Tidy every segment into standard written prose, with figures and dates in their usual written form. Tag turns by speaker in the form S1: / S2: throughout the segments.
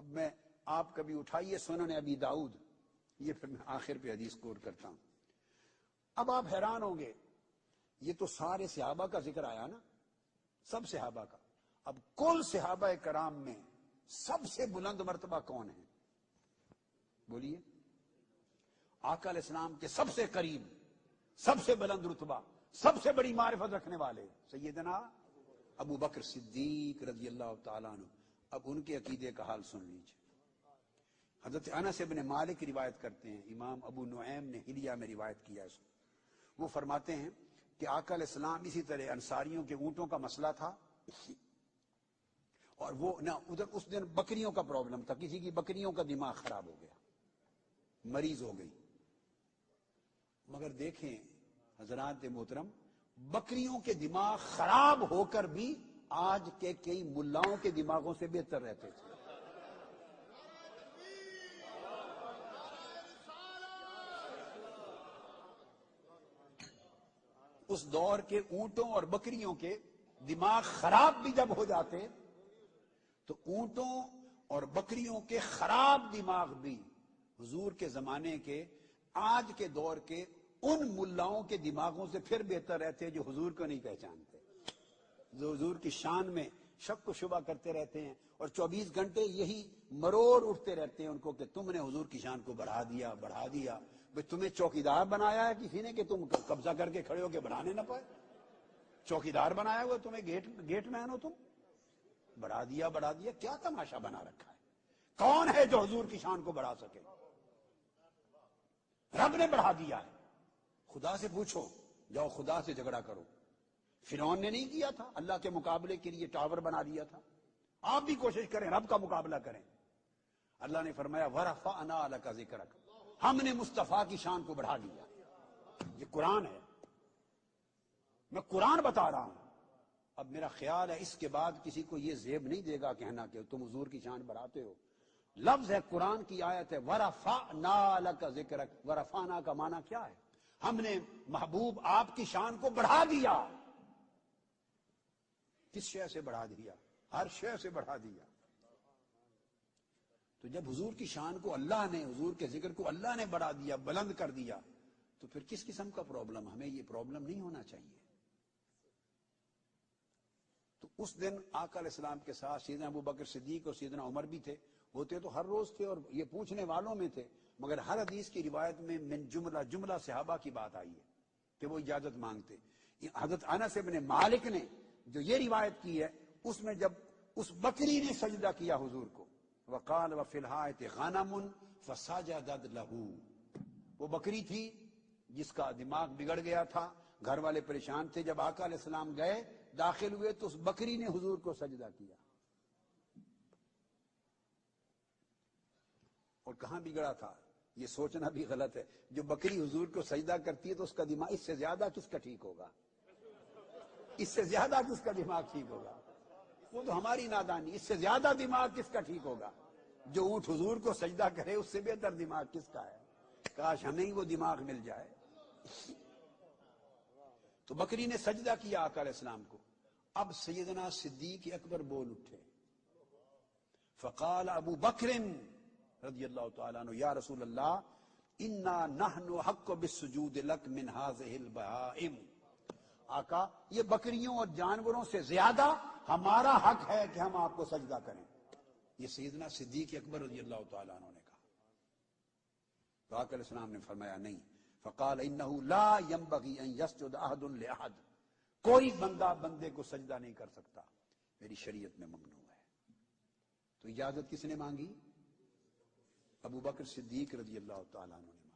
S1: اب میں آپ کبھی اٹھائیے سنن ابی داؤد، یہ پھر میں آخر پہ حدیث کوٹ کرتا ہوں۔ اب آپ حیران ہوں گے، یہ تو سارے صحابہ کا ذکر آیا نا، سب صحابہ کا۔ اب کل صحابہ کرام میں سب سے بلند مرتبہ کون ہے؟ بولیے۔ آقا علیہ السلام کے سب سے قریب، سب سے بلند رتبہ، سب سے بڑی معرفت رکھنے والے سیدنا ابو بکر صدیق رضی اللہ تعالیٰ عنہ۔ اب ان کے عقیدے کا حال سن لیجیے۔ حضرت انس بن مالک روایت کرتے ہیں، امام ابو نعیم نے حلیہ میں روایت کیا اس کو۔ وہ فرماتے ہیں کہ آقا علیہ السلام اسی طرح انصاریوں کے اونٹوں کا مسئلہ تھا، اور وہ نہ ادھر اس دن بکریوں کا پرابلم تھا، کسی کی بکریوں کا دماغ خراب ہو گیا، مریض ہو گئی۔ مگر دیکھیں حضرات محترم، بکریوں کے دماغ خراب ہو کر بھی آج کے کئی ملاؤں کے دماغوں سے بہتر رہتے تھے۔ اس دور کے اونٹوں اور بکریوں کے دماغ خراب بھی جب ہو جاتے تو اونٹوں اور بکریوں کے خراب دماغ بھی حضور کے زمانے کے آج کے دور کے ان ملاؤں کے دماغوں سے پھر بہتر رہتے جو حضور کو نہیں پہچانتے، جو حضور کی شان میں شک و شبہ کرتے رہتے ہیں، اور 24 گھنٹے یہی مروڑ اٹھتے رہتے ہیں ان کو کہ تم نے حضور کی شان کو بڑھا دیا بڑھا دیا۔ بھئی تمہیں چوکیدار بنایا ہے کسی نے کہ تم قبضہ کر کے کھڑے ہو کے بڑھانے نہ پائے؟ چوکیدار بنایا ہوا تمہیں، گیٹ مین ہو تم، بڑھا دیا بڑھا دیا، کیا تماشا بنا رکھا ہے؟ کون ہے جو حضور کی شان کو بڑھا سکے؟ رب نے بڑھا دیا ہے۔ خدا سے پوچھو، جاؤ خدا سے جھگڑا کرو۔ فرعون نے نہیں کیا تھا؟ اللہ کے مقابلے کے لیے ٹاور بنا دیا تھا۔ آپ بھی کوشش کریں، رب کا مقابلہ کریں۔ اللہ نے فرمایا وَرَفَعْنَا لَكَ ذِكْرَكَ، ہم نے مصطفیٰ کی شان کو بڑھا دیا۔ یہ قرآن ہے، میں قرآن بتا رہا ہوں۔ اب میرا خیال ہے اس کے بعد کسی کو یہ زیب نہیں دے گا کہنا کہ تم حضور کی شان بڑھاتے ہو۔ لفظ ہے، قرآن کی آیت ہے، وَرَفَعْنَا لَكَ ذِكْرَكَ۔ وَرَفَعْنَا کا معنی کیا ہے؟ ہم نے محبوب آپ کی شان کو بڑھا دیا۔ کس شے سے بڑھا دیا؟ ہر شے سے بڑھا دیا۔ تو جب حضور کی شان کو اللہ نے، حضور کے ذکر کو اللہ نے بڑھا دیا، بلند کر دیا، تو پھر کس قسم کا پرابلم؟ ہمیں یہ پرابلم نہیں ہونا چاہیے۔ تو اس دن آقا علیہ السلام کے ساتھ سیدنا ابو بکر صدیق اور سیدنا عمر بھی تھے، ہوتے تو ہر روز تھے اور یہ پوچھنے والوں میں تھے، مگر ہر حدیث کی روایت میں من جملہ صحابہ کی بات آئی ہے کہ وہ اجازت مانگتے۔ حضرت انس بن مالک نے جو یہ روایت کی ہے، اس میں جب اس بکری نے سجدہ کیا حضور کو، وقال وفی الحائط غنم فسجدت له، وہ بکری تھی جس کا دماغ بگڑ گیا تھا، گھر والے پریشان تھے، جب آقا علیہ السلام گئے داخل ہوئے تو اس بکری نے حضور کو سجدہ کیا۔ اور کہاں بگڑا تھا یہ سوچنا بھی غلط ہے، جو بکری حضور کو سجدہ کرتی ہے تو اس کا دماغ، اس سے زیادہ کس کا ٹھیک ہوگا؟ اس سے زیادہ کس کا دماغ ٹھیک ہوگا؟ وہ تو ہماری نادانی، اس سے زیادہ دماغ کس کا ٹھیک ہوگا؟ جو اونٹ حضور کو سجدہ کرے اس سے بہتر دماغ کس کا ہے؟ کاش ہمیں ہی وہ دماغ مل جائے۔ تو بکری نے سجدہ کیا آقا علیہ السلام کو۔ اب سیدنا صدیق اکبر بول اٹھے، فقال ابو بکر رضی اللہ تعالیٰ عنہ یا رسول اللہ انا نحن حق بالسجود لک من هذه البہائم، آقا یہ بکریوں اور جانوروں سے زیادہ ہمارا حق ہے کہ ہم آپ کو سجدہ کریں۔ یہ سیدنا صدیق اکبر رضی اللہ تعالیٰ عنہ نے کہا۔ تو آقا علیہ السلام نے فرمایا نہیں، فقال انه لا ينبغي ان يسجد احد لاحد، کوئی بندہ بندے کو سجدہ نہیں کر سکتا، میری شریعت میں ممنوع ہے۔ تو اجازت کس نے مانگی؟ ابو بکر صدیق رضی اللہ تعالیٰ عنہ نے مانگی۔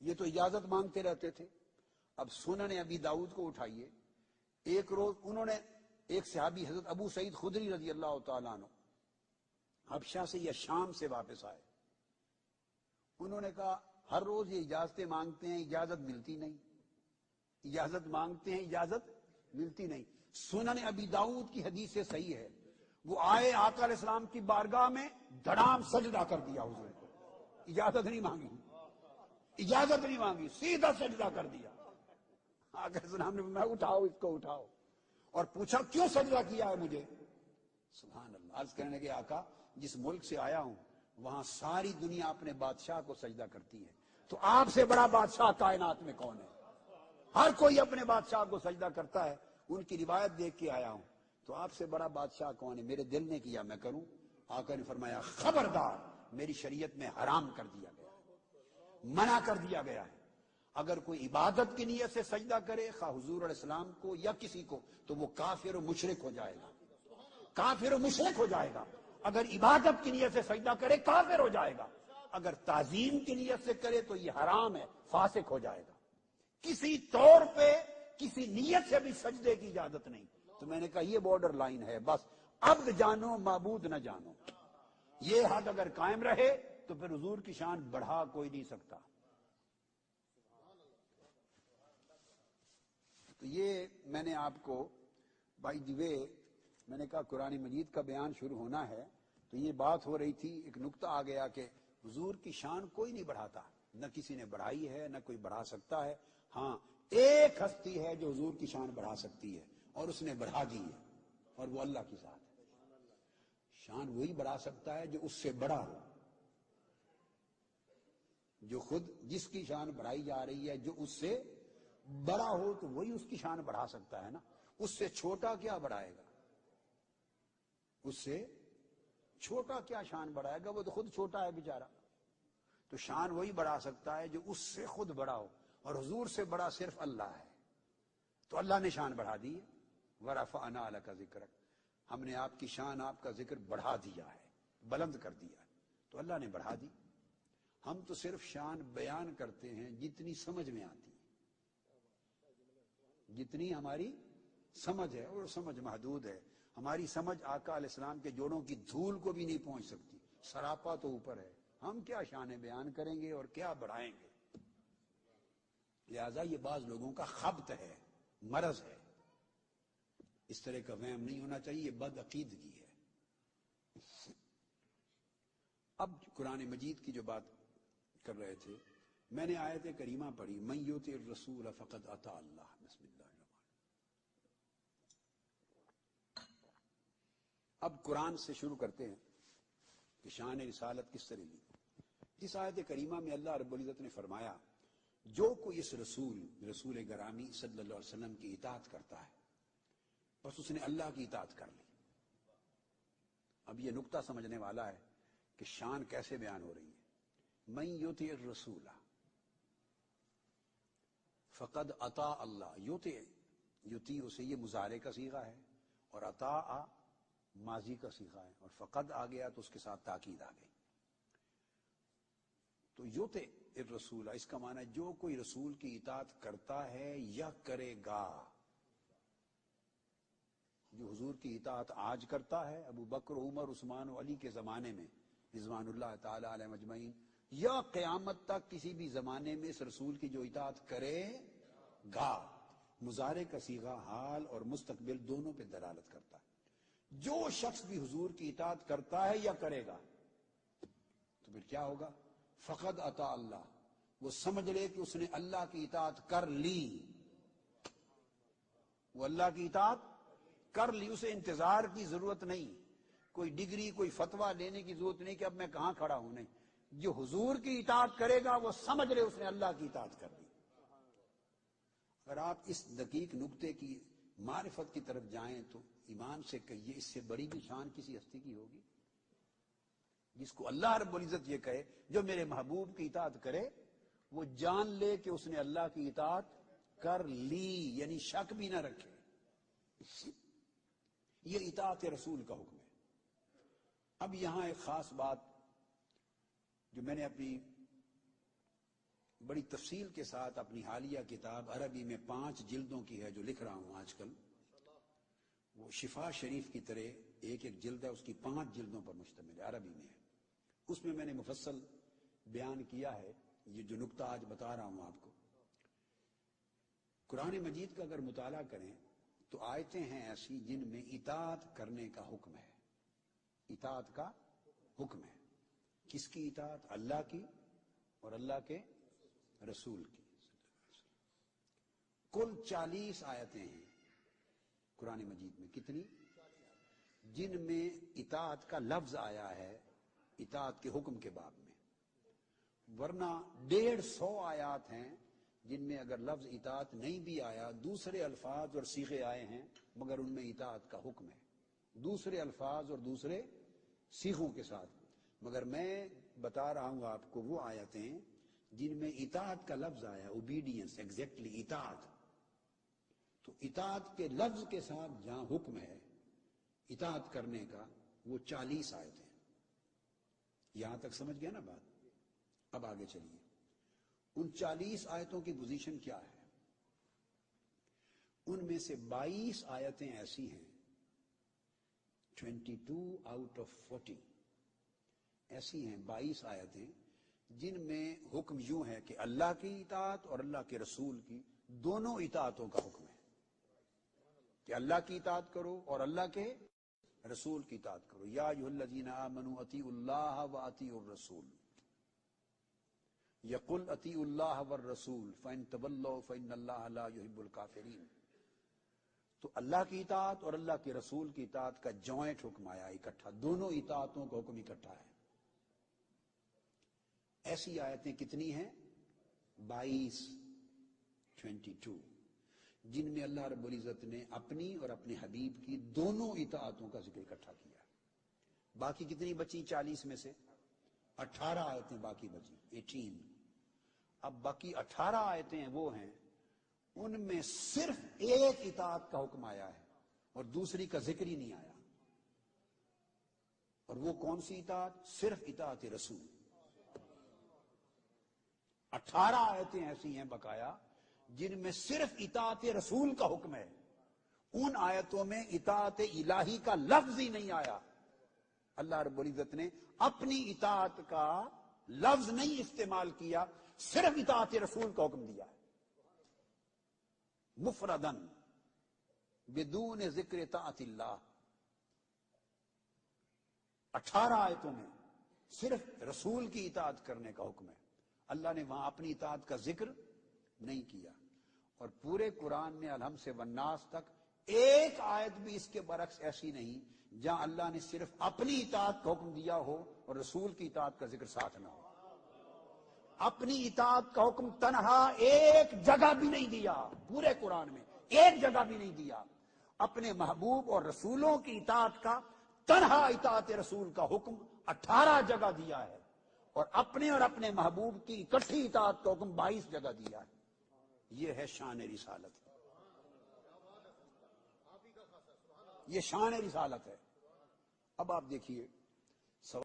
S1: یہ تو اجازت مانگتے رہتے تھے۔ اب سنن ابی داؤد کو اٹھائیے، ایک روز انہوں نے، ایک صحابی حضرت ابو سعید خدری رضی اللہ تعالیٰ عنہ حبشہ سے یا شام سے واپس آئے، انہوں نے کہا ہر روز یہ اجازتیں مانگتے ہیں، اجازت ملتی نہیں، اجازت مانگتے ہیں، اجازت ملتی نہیں۔ سنن ابی داؤد کی حدیث سے صحیح ہے، وہ آئے آقا علیہ السلام کی بارگاہ میں، دھڑام سجدہ کر دیا حضور کو، اجازت نہیں مانگی، اجازت نہیں مانگی، سیدھا سجدہ کر دیا۔ آقا علیہ السلام نے فرمایا اٹھاؤ اس کو اٹھاؤ، اور پوچھا کیوں سجدہ کیا ہے مجھے؟ سبحان اللہ. عرض کرنے کے آقا جس ملک سے آیا ہوں وہاں ساری دنیا اپنے بادشاہ کو سجدہ کرتی ہے، تو آپ سے بڑا بادشاہ کائنات میں کون ہے؟ ہر کوئی اپنے بادشاہ کو سجدہ کرتا ہے. ان کی روایت دیکھ کے آیا ہوں، تو آپ سے بڑا بادشاہ کون ہے؟ میرے دل نے کیا میں کروں. آقا نے فرمایا خبردار، میری شریعت میں حرام کر دیا گیا ہے، منع کر دیا گیا ہے. اگر کوئی عبادت کی نیت سے سجدہ کرے خواہ حضور علیہ السلام کو یا کسی کو، تو وہ کافر و مشرک ہو جائے گا، کافر و مشرک ہو جائے گا. اگر عبادت کی نیت سے سجدہ کرے کافر ہو جائے گا، اگر تعظیم کی نیت سے کرے تو یہ حرام ہے، فاسق ہو جائے گا. کسی طور پہ کسی نیت سے بھی سجدے کی اجازت نہیں. تو میں نے کہا یہ بارڈر لائن ہے، بس عبد جانو معبود نہ جانو. یہ حد اگر قائم رہے تو پھر حضور کی شان بڑھا کوئی نہیں سکتا. تو یہ میں نے آپ کو بائی دی وے، میں نے کہا قرآن مجید کا بیان شروع ہونا ہے تو یہ بات ہو رہی تھی، ایک نقطہ آ گیا کہ حضور کی شان کوئی نہیں بڑھاتا، نہ کسی نے بڑھائی ہے نہ کوئی بڑھا سکتا ہے. ہاں ایک ہستی ہے جو حضور کی شان بڑھا سکتی ہے اور اس نے بڑھا دی ہے، اور وہ اللہ کی ذات ہے. شان وہی بڑھا سکتا ہے جو اس سے بڑا ہو، جو خود جس کی شان بڑھائی جا رہی ہے جو اس سے بڑا ہو تو وہی اس کی شان بڑھا سکتا ہے نا. اس سے چھوٹا کیا بڑھائے گا؟ اس سے چھوٹا کیا شان بڑھائے گا؟ وہ تو خود چھوٹا ہے بیچارہ. تو شان وہی بڑھا سکتا ہے جو اس سے خود بڑا ہو، اور حضور سے بڑا صرف اللہ ہے. تو اللہ نے شان بڑھا دی ہے. وَرَفَعْنَا لَكَ ذِكْرَكَ، ہم نے آپ کی شان، آپ کا ذکر بڑھا دیا ہے، بلند کر دیا ہے. تو اللہ نے بڑھا دی. ہم تو صرف شان بیان کرتے ہیں جتنی سمجھ میں آتی ہے، جتنی ہماری سمجھ ہے، اور سمجھ محدود ہے. ہماری سمجھ آقا علیہ السلام کے جوڑوں کی دھول کو بھی نہیں پہنچ سکتی، سراپا تو اوپر ہے. ہم کیا شانیں بیان کریں گے اور کیا بڑھائیں گے؟ لہذا یہ بعض لوگوں کا خبط ہے، مرض ہے. اس طرح کا وہم نہیں ہونا چاہیے، یہ بد عقیدگی ہے. اب قرآن مجید کی جو بات کر رہے تھے، میں نے آیت کریمہ پڑھی، من یطع الرسول فقد اطاع اللہ. بسم اللہ الرحمن. اب قرآن سے شروع کرتے ہیں کہ شان رسالت کس طرح لی. اس آیت کریمہ میں اللہ رب العزت نے فرمایا جو کوئی اس رسول گرامی صلی اللہ علیہ وسلم کی اطاعت کرتا ہے بس اس نے اللہ کی اطاعت کر لی. اب یہ نقطہ سمجھنے والا ہے کہ شان کیسے بیان ہو رہی ہے. من یطع الرسول فقد اطاع اللہ. یطیع اسے یہ مضارع کا صیغہ ہے، اور اطاع ماضی کا صیغہ ہے، اور فقد آ گیا تو اس کے ساتھ تاکید آ گئی. تو یطع الرسول اس کا معنی ہے جو کوئی رسول کی اطاعت کرتا ہے یا کرے گا. جو حضور کی اطاعت آج کرتا ہے، ابو بکر، عمر، عثمان و علی کے زمانے میں رضوان اللہ تعالی علیہ مجمعین، یا قیامت تک کسی بھی زمانے میں اس رسول کی جو اطاعت کرے گا. مضارع کا صیغہ حال اور مستقبل دونوں پہ دلالت کرتا ہے. جو شخص بھی حضور کی اطاعت کرتا ہے یا کرے گا تو پھر کیا ہوگا؟ فقد اطاع اللہ. وہ سمجھ لے کہ اس نے اللہ کی اطاعت کر لی. وہ اللہ کی اطاعت کر لی، اسے انتظار کی ضرورت نہیں، کوئی ڈگری کوئی فتویٰ لینے کی ضرورت نہیں کہ اب میں کہاں کھڑا ہوں. نہیں، جو حضور کی اطاعت کرے گا وہ سمجھ لے اس نے اللہ کی اطاعت کر لی. اگر آپ اس دقیق نقطے کی معرفت کی طرف جائیں تو ایمان سے کہیے اس سے بڑی بھی شان کسی ہستی کی ہوگی؟ جس کو اللہ رب العزت یہ کہے جو میرے محبوب کی اطاعت کرے وہ جان لے کہ اس نے اللہ کی اطاعت کر لی، یعنی شک بھی نہ رکھے. یہ اطاعت رسول کا حکم ہے. اب یہاں ایک خاص بات جو میں نے اپنی بڑی تفصیل کے ساتھ اپنی حالیہ کتاب عربی میں 5 جلدوں کی ہے جو لکھ رہا ہوں آج کل، وہ شفا شریف کی طرح ایک جلد ہے، اس کی 5 جلدوں پر مشتمل ہے، عربی میں ہے. اس میں نے مفصل بیان کیا ہے یہ جو نقطہ آج بتا رہا ہوں آپ کو. قرآن مجید کا اگر مطالعہ کریں تو آیتیں ہیں ایسی جن میں اطاعت کرنے کا حکم ہے. اطاعت کا حکم ہے. کس کی اطاعت؟ اللہ کی اور اللہ کے رسول کی. کل 40 آیتیں ہیں قرآن مجید میں. کتنی؟ جن میں اطاعت کا لفظ آیا ہے اطاعت کے حکم کے باب میں، ورنہ 150 آیات ہیں جن میں اگر لفظ اطاعت نہیں بھی آیا، دوسرے الفاظ اور صیغے آئے ہیں مگر ان میں اطاعت کا حکم ہے، دوسرے الفاظ اور دوسرے صیغوں کے ساتھ۔ مگر میں بتا رہا ہوں آپ کو وہ آیتیں جن میں اطاعت کا لفظ آیا، اوبیڈینس، ایگزیکٹلی اطاعت، تو اطاعت کے لفظ کے ساتھ جہاں حکم ہے اطاعت کرنے کا وہ 40 آیتیں۔ یہاں تک سمجھ گیا نا بات؟ اب آگے چلیے، ان 40 آیتوں کی پوزیشن کیا ہے؟ ان میں سے 22 آیتیں ایسی ہیں، 22 آؤٹ آف 40 ایسی ہیں، 22 آیتیں جن میں حکم یوں ہے کہ اللہ کی اطاعت اور اللہ کے رسول کی دونوں اطاعتوں کا حکم ہے، کہ اللہ کی اطاعت کرو اور اللہ کے رسول کی اطاعت کرو۔ یا ایھا الذین آمنوا اطیعوا اللہ واطیعوا الرسول، یقل اطیعوا اللہ والرسول فإن تولوا فإن اللہ لا يحب الکافرین۔ تو اللہ کی اطاعت اور اللہ کے رسول کی اطاعت کا جوائنٹ حکم آیا، اکٹھا، دونوں اطاعتوں کا حکم اکٹھا ہے۔ ایسی آیتیں کتنی ہیں؟ 22، 22، جن میں اللہ رب العزت نے اپنی اور اپنے حبیب کی دونوں اطاعتوں کا ذکر اکٹھا کیا۔ باقی کتنی بچی 40 میں سے؟ 18 آیتیں باقی بچی، 18۔ اب باقی 18 آیتیں وہ ہیں ان میں صرف ایک اطاعت کا حکم آیا ہے اور دوسری کا ذکر ہی نہیں آیا، اور وہ کون سی اطاعت؟ صرف اطاعت رسول۔ 18 آیتیں ایسی ہیں بقایا جن میں صرف اطاعت رسول کا حکم ہے، ان آیتوں میں اطاعت الہی کا لفظ ہی نہیں آیا۔ اللہ رب العزت نے اپنی اطاعت کا لفظ نہیں استعمال کیا، صرف اطاعت رسول کا حکم دیا ہے، مفردن بدون ذکر اطاعت اللہ۔ 18 آیتوں میں صرف رسول کی اطاعت کرنے کا حکم ہے، اللہ نے وہاں اپنی اطاعت کا ذکر نہیں کیا۔ اور پورے قرآن میں الحم سے والناس تک ایک آیت بھی اس کے برعکس ایسی نہیں جہاں اللہ نے صرف اپنی اطاعت کا حکم دیا ہو اور رسول کی اطاعت کا ذکر ساتھ نہ ہو۔ اپنی اطاعت کا حکم تنہا ایک جگہ بھی نہیں دیا، پورے قرآن میں ایک جگہ بھی نہیں دیا۔ اپنے محبوب اور رسولوں کی اطاعت کا تنہا اطاعت رسول کا حکم 18 جگہ دیا ہے، اور اپنے محبوب کی اکٹھی اطاعت کا حکم 22 جگہ دیا ہے۔ یہ ہے شان رسالت، یہ شان رسالت ہے۔ اب آپ دیکھیے